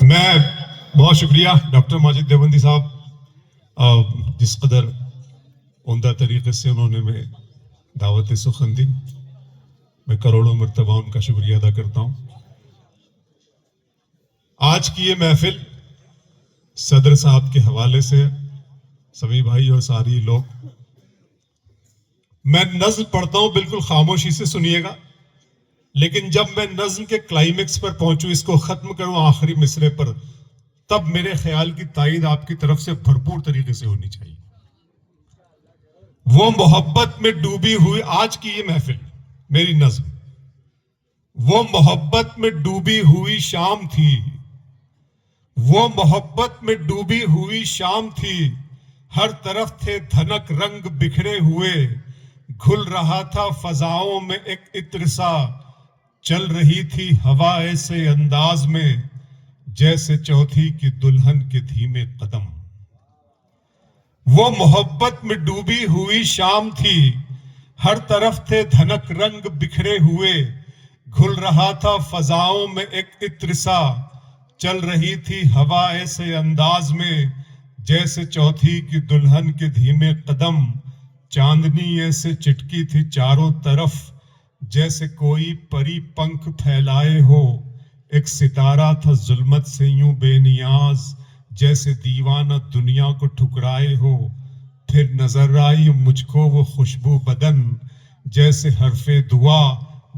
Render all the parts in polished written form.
میں بہت شکریہ ڈاکٹر ماجد دیوبندی صاحب، جس قدر عمدہ طریقے سے انہوں نے میں دعوت سخن دی، میں کروڑوں مرتبہ ان کا شکریہ ادا کرتا ہوں۔ آج کی یہ محفل صدر صاحب کے حوالے سے سبھی بھائی اور ساری لوگ، میں نظم پڑھتا ہوں، بالکل خاموشی سے سنیے گا، لیکن جب میں نظم کے کلائمیکس پر پہنچوں، اس کو ختم کروں آخری مصرے پر، تب میرے خیال کی تائید آپ کی طرف سے بھرپور طریقے سے ہونی چاہیے۔ وہ محبت میں ڈوبی ہوئی، آج کی یہ محفل میری نظم، وہ محبت میں ڈوبی ہوئی شام تھی، وہ محبت میں ڈوبی ہوئی شام تھی، ہر طرف تھے دھنک رنگ بکھرے ہوئے، گھل رہا تھا فضاؤں میں ایک عطر سا، چل رہی تھی ہوا ایسے انداز میں جیسے چوتھی کی دلہن کے دھیمے قدم۔ وہ محبت میں ڈوبی ہوئی شام تھی، ہر طرف تھے دھنک رنگ بکھرے ہوئے، گھل رہا تھا فضاؤں میں ایک عطر سا، چل رہی تھی ہوا ایسے انداز میں جیسے چوتھی کی دلہن کے دھیمے قدم، چاندنی ایسے چٹکی تھی چاروں طرف جیسے کوئی پری پنکھ پھیلائے ہو، ایک ستارہ تھا ظلمت سے یوں بے نیاز جیسے دیوانہ دنیا کو ٹھکرائے ہو، پھر نظر آئی مجھ کو وہ خوشبو بدن جیسے حرف دعا،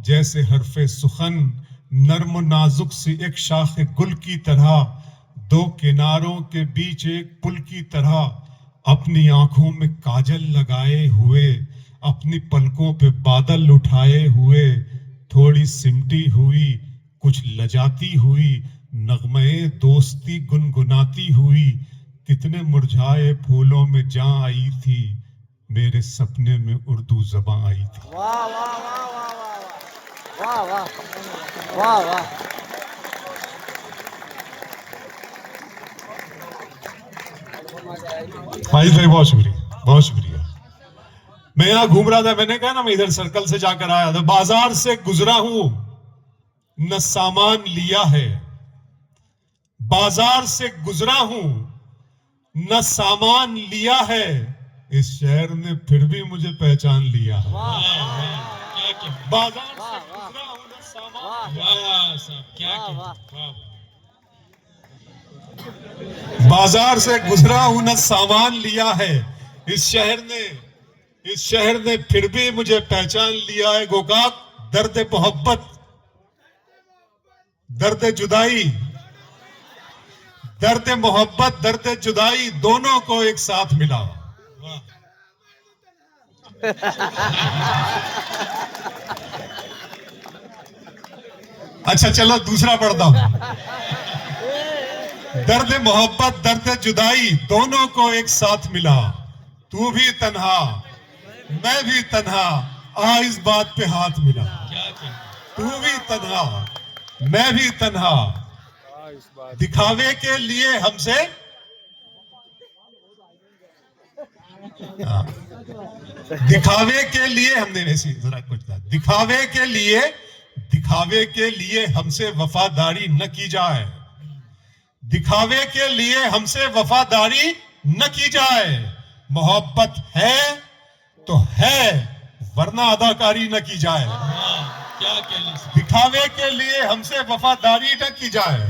جیسے حرف سخن، نرم و نازک سی ایک شاخ گل کی طرح، دو کناروں کے بیچ ایک پل کی طرح، اپنی آنکھوں میں کاجل لگائے ہوئے، اپنی پلکوں پہ بادل اٹھائے ہوئے، تھوڑی سمٹی ہوئی، کچھ لجاتی ہوئی، نغمے دوستی گنگناتی ہوئی، کتنے مرجھائے پھولوں میں جاں آئی تھی، میرے سپنے میں اردو زباں آئی تھی۔ واہ واہ واہ واہ واہ واہ واہ واہ واہ۔ ماجد بھائی بہت شکریہ، بہت شکریہ۔ میں یہاں گھوم رہا تھا، میں نے کہا نا میں ادھر سرکل سے جا کر آیا تھا، بازار سے گزرا ہوں نہ سامان لیا ہے، بازار سے گزرا ہوں نہ سامان لیا ہے، اس شہر نے پھر بھی مجھے پہچان لیا ہے۔ بازار سے گزرا ہوں نہ سامان بازار سے گزرا ہوں نہ سامان لیا ہے، اس شہر نے پھر بھی مجھے پہچان لیا ہے۔ گوکاک درد محبت، درد جدائی، درد محبت، درد جدائی، دونوں کو ایک ساتھ ملا۔ اچھا چلو دوسرا پڑھتا ہوں۔ درد محبت، درد جدائی، دونوں کو ایک ساتھ ملا، تو بھی تنہا میں بھی تنہا، آ اس بات پہ ہاتھ ملا۔ تو بھی تنہا میں بھی تنہا، دکھاوے کے لیے ہم سے دکھاوے کے لیے ہم نے ایسی ذرا کچھ تھا، دکھاوے کے لیے ہم سے وفاداری نہ کی جائے، دکھاوے کے لیے ہم سے وفاداری نہ کی جائے، محبت ہے تو ہے ورنہ اداکاری نہ کی جائے، دکھاوے کے لیے ہم سے وفاداری نہ کی جائے،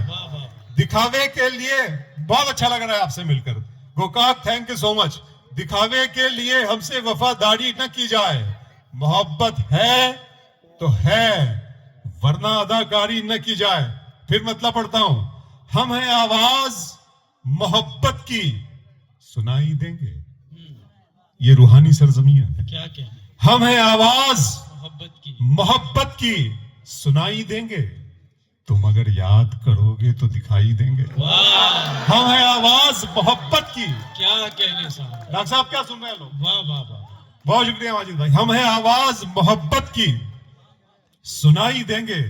دکھاوے کے لیے، بہت اچھا لگ رہا ہے آپ سے مل کر، گوکاک تھینک یو سو مچ، دکھاوے کے لیے ہم سے وفاداری نہ کی جائے، محبت ہے تو ہے ورنہ اداکاری نہ کی جائے۔ پھر مطلب پڑھتا ہوں، ہم ہیں آواز محبت کی سنائی دیں گے، یہ روحانی سرزمیاں ہیں، ہم ہیں آواز محبت کی سنائی دیں گے، تم اگر یاد کرو گے تو دکھائی دیں گے، ہم ہیں آواز محبت کی، ڈاکٹر صاحب کیا سن رہے ہیں لوگ، بہت شکریہ ماجد بھائی، ہم ہیں آواز محبت کی سنائی دیں گے،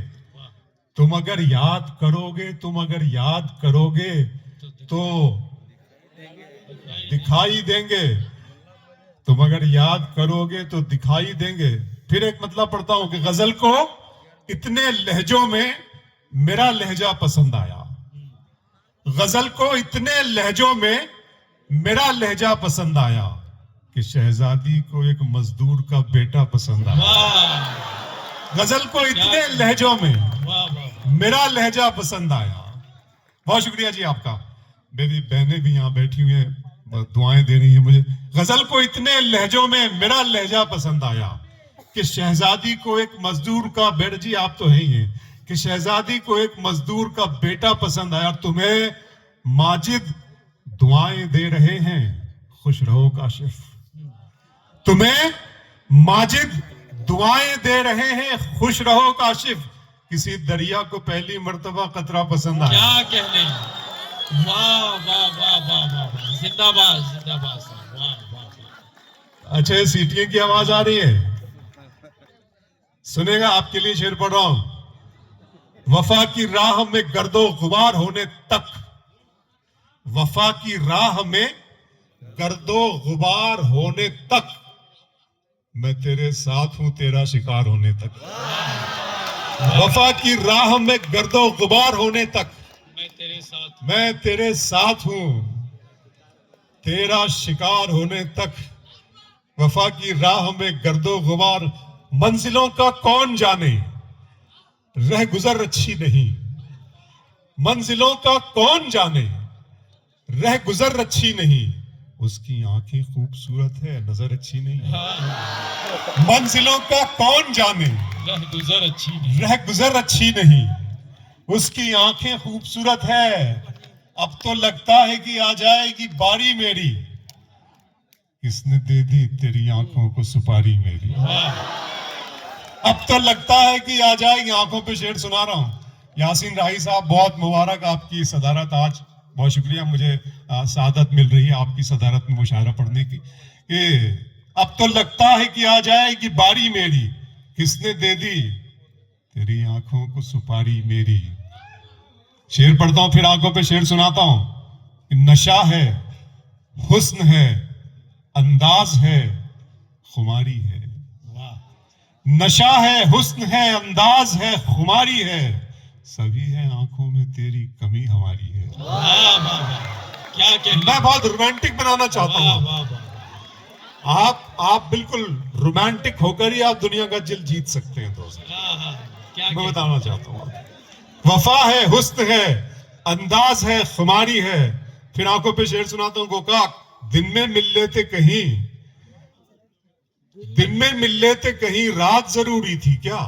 تم اگر یاد کرو گے، تم اگر یاد کرو گے تو دکھائی دیں گے، تم اگر یاد کرو گے تو دکھائی دیں گے۔ پھر ایک مطلب پڑھتا ہوں کہ غزل کو اتنے لہجوں میں میرا لہجہ پسند آیا. غزل کو اتنے لہجوں میں میرا لہجہ پسند آیا کہ شہزادی کو ایک مزدور کا بیٹا پسند آیا. واہ غزل کو اتنے لہجوں میں واہ واہ میرا لہجہ پسند آیا. بہت شکریہ جی آپ کا. میری بہنیں بھی یہاں بیٹھی ہوئی ہیں, دعائیں دے رہی ہیں مجھے. غزل کو اتنے لہجوں میں میرا لہجہ پسند آیا کہ شہزادی کو ایک مزدور کا بیٹا, جی آپ تو ہیں ہی ہیں, کہ شہزادی کو ایک مزدور کا بیٹا پسند آیا. تمہیں ماجد دعائیں دے رہے ہیں, خوش رہو کاشف. تمہیں ماجد دعائیں دے رہے ہیں, خوش رہو کاشف. کسی دریا کو پہلی مرتبہ قطرہ پسند آیا. کیا کہنے. واہ واہ واہ واہ واہ واہ. زندہ باد زندہ باد صاحب. واہ واہ واہ. اچھا سیٹیوں کی آواز آ رہی ہے, سنے گا آپ کے لیے شعر پڑھ رہا ہوں. وفا کی راہ میں گرد و غبار ہونے تک, وفا کی راہ میں گرد و غبار ہونے تک میں تیرے ساتھ ہوں تیرا شکار ہونے تک. وفا کی راہ میں گرد و غبار ہونے تک میں تیرے ساتھ. میں تیرے ساتھ ہوں تیرا شکار ہونے تک. وفا کی راہ میں گرد و غبار, منزلوں کا کون جانے, رہ گزر اچھی نہیں. منزلوں کا کون جانے, رہ گزر اچھی نہیں. اس کی آنکھیں خوبصورت ہے, نظر اچھی نہیں. منزلوں کا کون جانے, رہ گزر اچھی نہیں. رہ گزر اچھی نہیں. اس کی آنکھیں خوبصورت ہے. اب تو لگتا ہے کہ آ جائے گی باری میری, کس نے دے دی تیری آنکھوں کو سپاری میری. اب تو لگتا ہے کہ آ جائے گی. آنکھوں پہ شعر سنا رہا ہوں. یاسین راہی صاحب بہت مبارک آپ کی صدارت آج. بہت شکریہ, مجھے سعادت مل رہی ہے آپ کی صدارت میں مشاعرہ پڑھنے کی. کہ اب تو لگتا ہے کہ آ جائے گی باری میری, کس نے دے دی تیری آنکھوں کو سپاری میری. شعر پڑھتا ہوں پھر آنکھوں پہ شعر سناتا ہوں. نشہ ہے, حسن ہے, انداز ہے, خماری ہے. واہ نشہ ہے, حسن ہے, انداز ہے, خماری ہے. سبھی ہے آنکھوں میں تیری, کمی ہماری ہے. واہ واہ واہ. کیا کہنے. میں بہت رومانٹک بنانا چاہتا واہ ہوں. واہ واہ. آپ بالکل رومانٹک ہو کر ہی آپ دنیا کا دل جیت سکتے ہیں دوست. ہاں ہاں. کیا میں کہنے. بتانا چاہتا ہوں. وفا ہے, حسن ہے, انداز ہے, خماری ہے. پھر آنکھوں پہ شعر سناتا ہوں. گوکاک دن میں مل لیتے کہیں, دن میں مل لیتے کہیں, رات ضروری تھی کیا,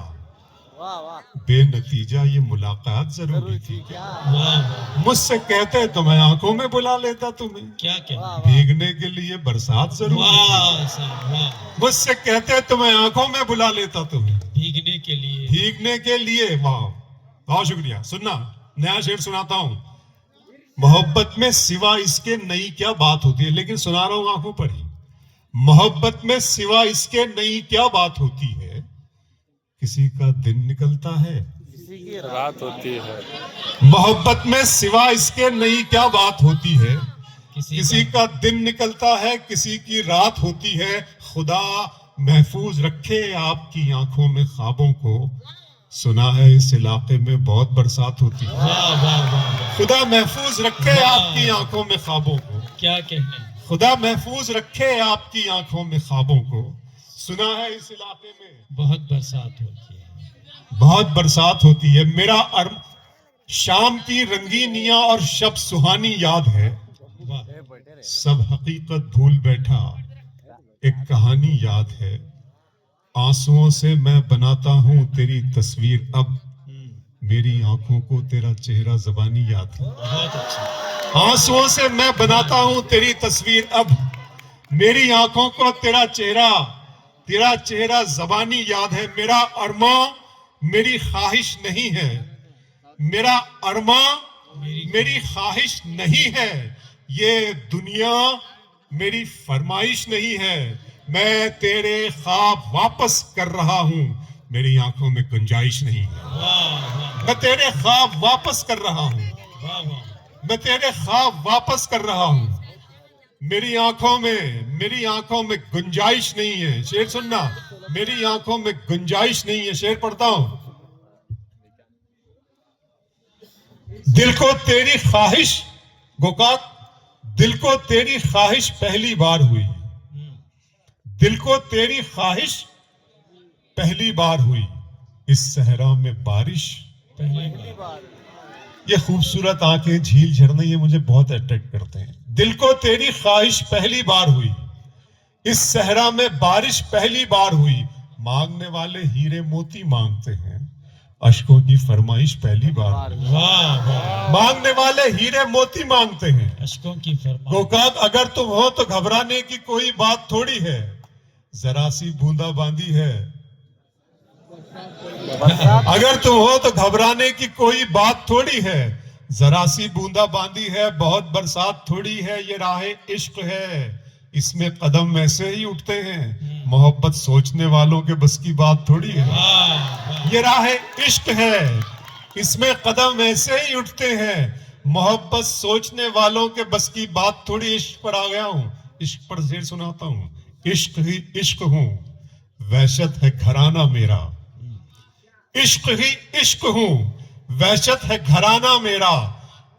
واہ واہ. بے نتیجہ یہ ملاقات ضروری تھی کیا. واہ واہ. مجھ سے کہتے تو میں آنکھوں میں بلا لیتا تمہیں, کیا کہنے. واہ واہ. بھیگنے کے لیے برسات ضروری تھی. واہ صاحب واہ. مجھ سے کہتے تو میں آنکھوں میں بلا لیتا تمہیں, بھیگنے کے لیے. بھیگنے کے لیے. واہ بہت شکریہ. سننا نیا شعر سناتا ہوں. محبت میں سوا اس کے نئی کیا بات ہوتی ہے, لیکن سنا رہا ہوں آنکھوں پر ہی. محبت میں سوا اس کے نئی کیا بات ہوتی ہے, کسی کا دن نکلتا ہے, کسی کی رات ہوتی ہے. محبت میں سوا اس کے نئی کیا بات ہوتی ہے, کسی کا دن نکلتا ہے, کسی کی رات ہوتی ہے. خدا محفوظ رکھے آپ کی آنکھوں میں خوابوں کو, سنا ہے اس علاقے میں بہت برسات ہوتی ہے. واہ واہ واہ. خدا محفوظ رکھے آپ کی آنکھوں میں خوابوں کو, کیا کہنے. خدا محفوظ رکھے آپ کی آنکھوں میں خوابوں کو. سنا ہے اس علاقے میں بہت برسات ہوتی ہے. بہت برسات ہوتی ہے. میرا شام کی رنگینیاں اور شب سہانی یاد ہے, واہ. سب حقیقت بھول بیٹھا, ایک کہانی یاد ہے. آنسوؤں سے میں بناتا ہوں تیری تصویر, اب میری آنکھوں کو تیرا چہرہ زبانی یاد ہے. بہت اچھا. آنسوؤں سے میں بناتا ہوں تیری تصویر, اب میری آنکھوں کو تیرا چہرہ زبانی یاد ہے. میرا ارماں میری خواہش نہیں ہے, میرا ارماں میری خواہش نہیں ہے, یہ دنیا میری فرمائش نہیں ہے. میں تیرے خواب واپس کر رہا ہوں, میری آنکھوں میں گنجائش نہیں ہے. واہ واہ میں تیرے خواب واپس کر رہا ہوں, واہ واہ. میں تیرے خواب واپس کر رہا ہوں, میری آنکھوں میں گنجائش نہیں ہے. شعر سننا, میری آنکھوں میں گنجائش نہیں ہے. شعر پڑھتا ہوں. دل کو تیری خواہش گوکاک دل کو تیری خواہش پہلی بار ہوئی دل کو تیری خواہش پہلی بار ہوئی اس صحرا میں بارش پہلی بار یہ خوبصورت آنکھیں جھیل جھرنے یہ مجھے بہت اٹریکٹ کرتے ہیں دل کو تیری خواہش پہلی بار ہوئی اس صحرا میں بارش پہلی بار ہوئی مانگنے والے ہیرے موتی مانگتے ہیں اشکوں کی فرمائش پہلی بار ہوئی واہ واہ مانگنے والے ہیرے موتی مانگتے ہیں اشکوں کی فرمائش گوکاک اگر تم ہو تو گھبرانے کی کوئی بات تھوڑی ہے ذرا سی بوندا باندی ہے برسات اگر تم ہو تو گھبرانے کی کوئی بات تھوڑی ہے ذرا سی بوندا باندی ہے بہت برسات تھوڑی ہے یہ راہ عشق ہے اس میں قدم ایسے ہی اٹھتے ہیں محبت سوچنے والوں کے بس کی بات تھوڑی ہے واہ واہ یہ راہ عشق ہے اس میں قدم ایسے ہی اٹھتے ہیں محبت سوچنے والوں کے بس کی بات تھوڑی عشق پر آ گیا ہوں عشق پر زیر سناتا ہوں عشق ہی عشق ہوں وحشت ہے گھرانہ میرا عشق ہی عشق ہوں وحشت ہے گھرانہ میرا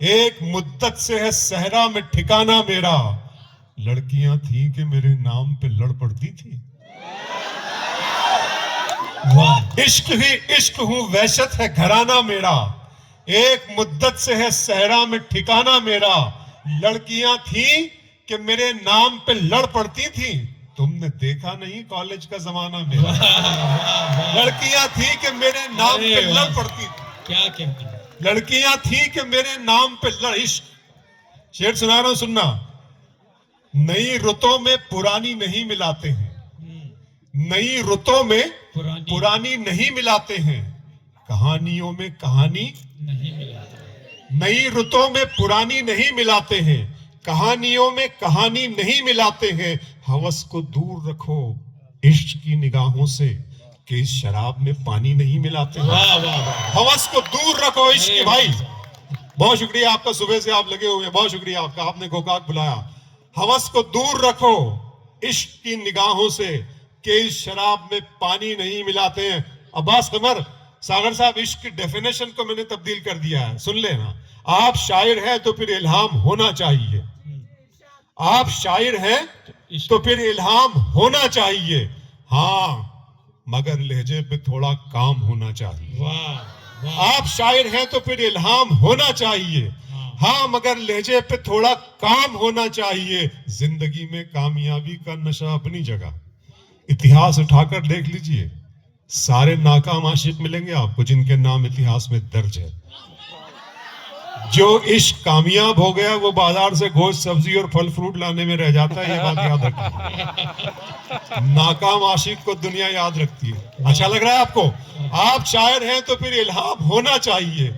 ایک مدت سے ہے صحرا میں ٹھکانہ میرا لڑکیاں تھیں کہ میرے نام پہ لڑ پڑتی تھی واہ عشق ہی عشق ہوں وحشت ہے گھرانہ میرا ایک مدت سے ہے صحرا میں ٹھکانہ میرا لڑکیاں تھیں کہ میرے نام پہ لڑ پڑتی تھیں تم نے دیکھا نہیں کالج کا زمانہ میرا لڑکیاں تھیں کہ میرے نام پہ لڑ پڑتی تھیں کیا کہنا ہے لڑکیاں تھیں کہ میرے نام پہ لڑ عشق شعر سنا رہا ہوں سننا نئی رتوں میں پرانی نہیں ملاتے ہیں نئی رتوں میں پرانی نہیں ملاتے ہیں کہانیوں میں کہانی نہیں ملا نئی رتوں میں پرانی نہیں ملاتے ہیں کہانیوں میں کہانی نہیں ملاتے ہیں ہوس کو دور رکھو عشق کی نگاہوں سے کہ اس شراب میں پانی نہیں ملاتے ہیں واہ واہ واہ ہوس کو دور رکھو عشق کی بھائی بہت شکریہ آپ کا صبح سے آپ لگے ہوئے ہیں بہت شکریہ آپ کا آپ نے گوکاک بلایا ہوس کو دور رکھو عشق کی نگاہوں سے کہ اس شراب میں پانی نہیں ملاتے ہیں عباس قمر ساگر صاحب عشق کی ڈیفینیشن کو میں نے تبدیل کر دیا ہے سن لینا آپ شاعر ہیں تو پھر الہام ہونا چاہیے آپ شاعر ہیں تو پھر الہام ہونا چاہیے ہاں مگر لہجے پہ تھوڑا کام ہونا چاہیے واہ واہ آپ شاعر ہیں تو پھر الہام ہونا چاہیے ہاں مگر لہجے پہ تھوڑا کام ہونا چاہیے زندگی میں کامیابی کا نشہ اپنی جگہ اتہاس اٹھا کر دیکھ لیجئے سارے ناکام عاشق ملیں گے آپ کو جن کے نام اتہاس میں درج ہے جو عشق کامیاب ہو گیا وہ بازار سے گوشت سبزی اور پھل فروٹ لانے میں رہ جاتا ہے یہ بات یاد رکھیں ناکام عاشق کو دنیا یاد رکھتی ہے اچھا لگ رہا ہے آپ کو آپ شاعر ہیں تو پھر الہام ہونا چاہیے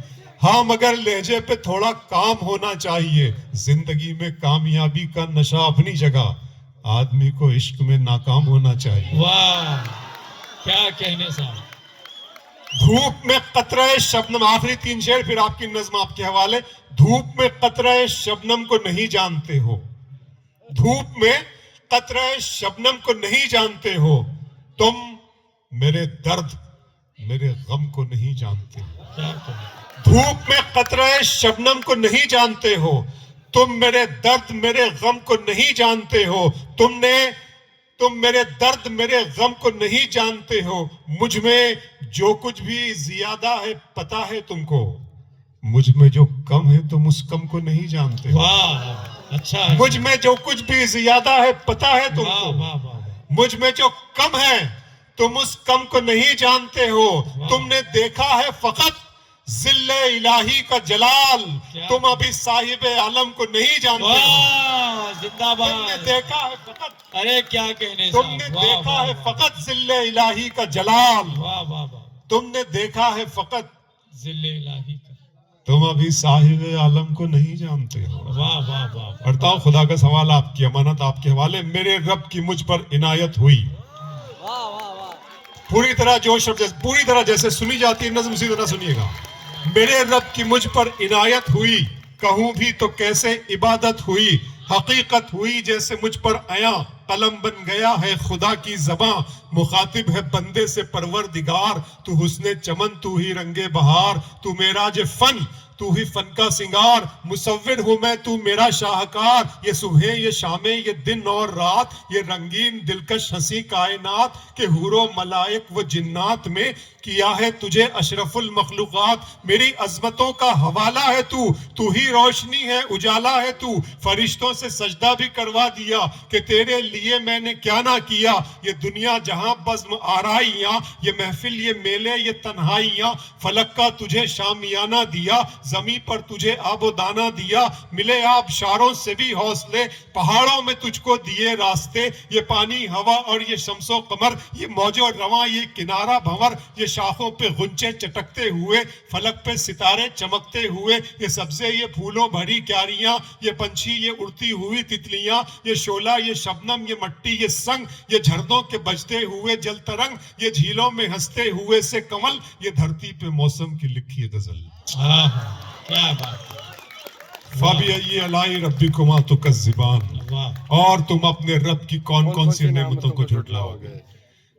ہاں مگر لہجے پہ تھوڑا کام ہونا چاہیے زندگی میں کامیابی کا نشہ اپنی جگہ آدمی کو عشق میں ناکام ہونا چاہیے واہ کیا کہنے صاحب دھوپ میں قطرہ شبنم آخری 3 شعر پھر آپ کی نظم آپ کے حوالے دھوپ میں قطرہ شبنم کو نہیں جانتے ہو دھوپ میں قطرہ شبنم کو نہیں جانتے ہو تم میرے درد میرے غم کو نہیں جانتے ہو کیا کہنا دھوپ میں قطرہ شبنم کو نہیں جانتے ہو تم میرے درد میرے غم کو نہیں جانتے ہو تم میرے درد میرے غم کو نہیں جانتے ہو مجھ میں جو کچھ بھی زیادہ ہے پتا ہے تم کو مجھ میں جو کم ہے تم اس کم کو نہیں جانتے ہو واہ اچھا ہے مجھ میں جو کچھ بھی زیادہ ہے پتا ہے تم واہ کو واہ واہ مجھ میں جو کم ہے تم اس کم کو نہیں جانتے ہو تم نے دیکھا ہے فقط ذل الہی کا جلال تم ابھی صاحب عالم کو نہیں جانتے ہو واہ زندہ تم نے باد دیکھا ہے فقط ارے کیا کہنے تم نے صاحب واہ دیکھا واہ ہے فقط ذل الہی کا جلال واہ واہ واہ تم نے دیکھا ہے فقط ذل الہی کا تم ابھی صاحب عالم کو نہیں جانتے ہو واہ واہ واہ پڑھتا ہوں خدا کا سوال آپ کی امانت آپ کے حوالے میرے رب کی مجھ پر عنایت ہوئی واہ واہ واہ پوری طرح جوش اور پوری طرح جیسے سنی جاتی ہے نظم اسی طرح سنیے گا میرے رب کی مجھ پر عنایت ہوئی کہوں بھی تو کیسے عبادت ہوئی حقیقت ہوئی جیسے مجھ پر آیا قلم بن گیا ہے خدا کی زباں مخاطب ہے بندے سے پروردگار تو حسن چمن تو ہی رنگ بہار تو معراج فن تو ہی فن کا سنگار، مصور ہوں میں تو میرا شاہکار، یہ صبح یہ شامیں یہ دن اور رات، یہ رنگین دلکش ہنسی کائنات، کہ حور و ملائک و جنات میں کیا ہے تجھے اشرف المخلوقات، میری عظمتوں کا حوالہ ہے تو ہی روشنی ہے اجالا ہے تو، فرشتوں سے سجدہ بھی کروا دیا کہ تیرے لیے میں نے کیا نہ کیا، یہ دنیا جہاں بزم آرائیاں، یہ محفل یہ میلے یہ تنہائیاں، فلک کا تجھے شامیانہ دیا، زمین پر تجھے آب و دانہ دیا، ملے آپ شاروں سے بھی حوصلے، پہاڑوں میں تجھ کو دیے راستے، یہ پانی ہوا اور یہ شمس و قمر، یہ موج و رواں یہ کنارہ بھنور، یہ شاخوں پہ غنچے چٹکتے ہوئے، فلک پہ ستارے چمکتے ہوئے، یہ سبزے یہ پھولوں بھری کیاریاں، یہ پنچھی یہ اڑتی ہوئی تتلیاں، یہ شعلہ یہ شبنم یہ مٹی یہ سنگ، یہ جھردوں کے بجتے ہوئے جل ترنگ، یہ جھیلوں میں ہنستے ہوئے سے کمل، یہ دھرتی پہ موسم کی لکھی غزل۔ کیا بات، فَبِأَيِّ آلَاءِ رَبِّكُمَا تُكَذِّبَانِ، واہ، اور تم اپنے رب کی کون کون سی نعمتوں کو جھٹلاؤ گے۔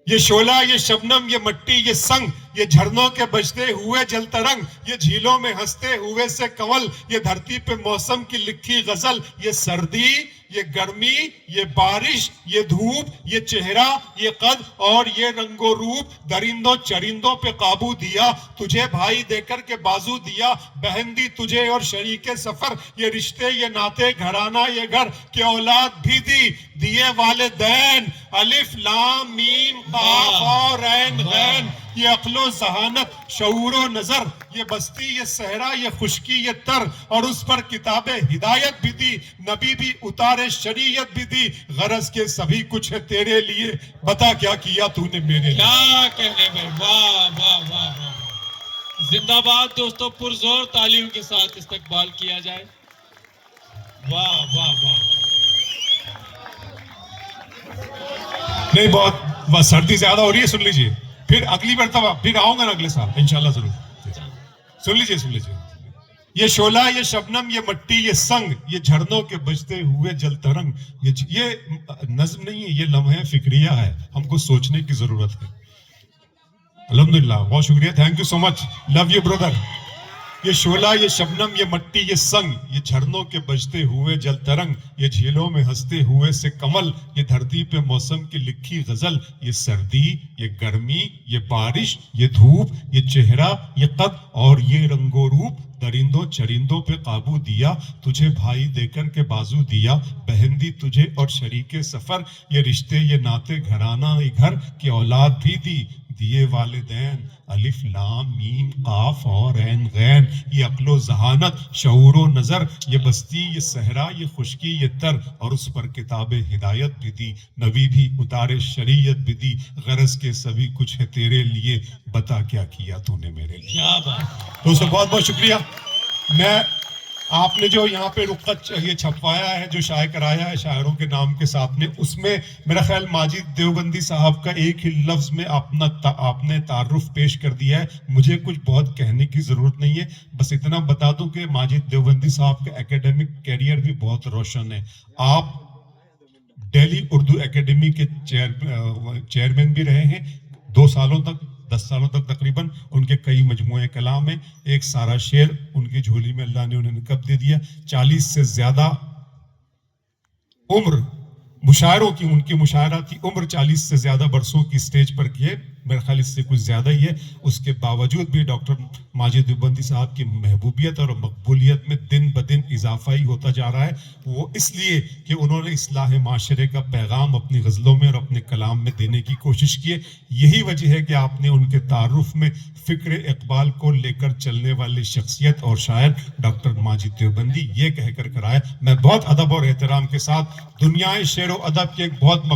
یہ شعلہ یہ شبنم یہ مٹی یہ سنگ، یہ جھرنوں کے بجتے ہوئے جل ترنگ، یہ جھیلوں میں ہنستے ہوئے سے کنول، یہ دھرتی پہ موسم کی لکھی غزل، یہ سردی یہ گرمی یہ بارش یہ دھوپ یہ چہرہ یہ قد اور یہ رنگ و روپ، درندوں چرندوں پہ قابو دیا، تجھے بھائی دے کر کے بازو دیا، بہن دی تجھے اور شریک سفر، یہ رشتے یہ ناتے گھرانہ یہ گھر، کہ اولاد بھی دی دیے والدین، الف لام میم قاف اور عین غین، یہ عقل و ذہانت شعور و نظر، یہ بستی یہ صحرا یہ خشکی یہ تر، اور اس پر کتاب ہدایت بھی دی، نبی بھی اتارے شریعت بھی دی، غرض کے سبھی کچھ ہے تیرے لیے، بتا کیا کیا تو نے میرے لیے۔ کیا کہنے میں، واہ واہ واہ واہ، زندہ باد دوستوں، پرزور تعلیوں کے ساتھ استقبال کیا جائے، واہ واہ واہ، نہیں بہت سردی زیادہ ہو رہی ہے، سن لیجئے، پھر اگلی مرتبہ پھر آؤں گا نا اگلے سال انشاءاللہ ضرور، سن لیجئے۔ یہ شعلہ یہ شبنم یہ مٹی یہ سنگ، یہ جھرنوں کے بجتے ہوئے جل ترنگ، یہ نظم نہیں ہے، یہ لمحہ فکریہ ہے، ہم کو سوچنے کی ضرورت ہے۔ الحمدللہ، بہت شکریہ، thank you so much, love you brother. یہ شعلہ یہ شبنم یہ مٹی یہ سنگ، یہ جھرنوں کے بجتے ہوئے جل ترنگ، یہ جھیلوں میں ہنستے ہوئے سے کمل، یہ دھرتی پہ موسم کی لکھی غزل، یہ سردی یہ گرمی یہ بارش یہ دھوپ یہ چہرہ یہ قد اور یہ رنگ و روپ، درندوں چرندوں پہ قابو دیا، تجھے بھائی دے کر کے بازو دیا، بہن دی تجھے اور شریک سفر، یہ رشتے یہ ناتے گھرانہ یہ گھر، کہ اولاد بھی دی دیے والدین، الف لام میم قاف اور عین غین، یہ عقل و ذہانت شعور و نظر، یہ بستی یہ صحرا یہ خشکی یہ تر، اور اس پر کتاب ہدایت بھی دی، نبی بھی اتارے شریعت بھی دی، غرض کے سبھی کچھ ہے تیرے لیے، بتا کیا کیا تو نے میرے لیے۔ کیا بات، دوستو بہت بہت شکریہ۔ میں آپ نے جو یہاں پہ رخت یہ چھپوایا ہے، جو شائع کرایا ہے شاعروں کے نام کے ساتھ میں، اس میں میرا خیال ماجد دیوبندی صاحب کا ایک ہی لفظ میں آپ نے تعارف پیش کر دیا ہے، مجھے کچھ بہت کہنے کی ضرورت نہیں ہے، بس اتنا بتا دوں کہ ماجد دیوبندی صاحب کا اکیڈمک کیریئر بھی بہت روشن ہے۔ آپ دہلی اردو اکیڈمی کے چیئرمین بھی رہے ہیں 2 سالوں تک، 10 سالوں تک تقریباً، ان کے کئی مجموعے کلام ہیں، ایک سارا شعر ان کی جھولی میں اللہ نے انہیں کب دے دیا، 40 سے زیادہ عمر مشاعروں کی، ان کی مشاعراتی عمر 40 سے زیادہ برسوں کی سٹیج پر کیے، میرے خیال اس سے کچھ زیادہ ہی ہے، اس کے باوجود بھی ڈاکٹر ماجد دیوبندی صاحب کی محبوبیت اور مقبولیت میں دن بدن اضافہ ہی ہوتا جا رہا ہے، وہ اس لیے کہ انہوں نے اصلاح معاشرے کا پیغام اپنی غزلوں میں اور اپنے کلام میں دینے کی کوشش کی ہے، یہی وجہ ہے کہ آپ نے ان کے تعارف میں فکر اقبال کو لے کر چلنے والی شخصیت اور شاعر ڈاکٹر ماجد دیوبندی یہ کہہ کر کرایا۔ میں بہت ادب اور احترام کے ساتھ دنیائے شعر و ادب کے ایک بہت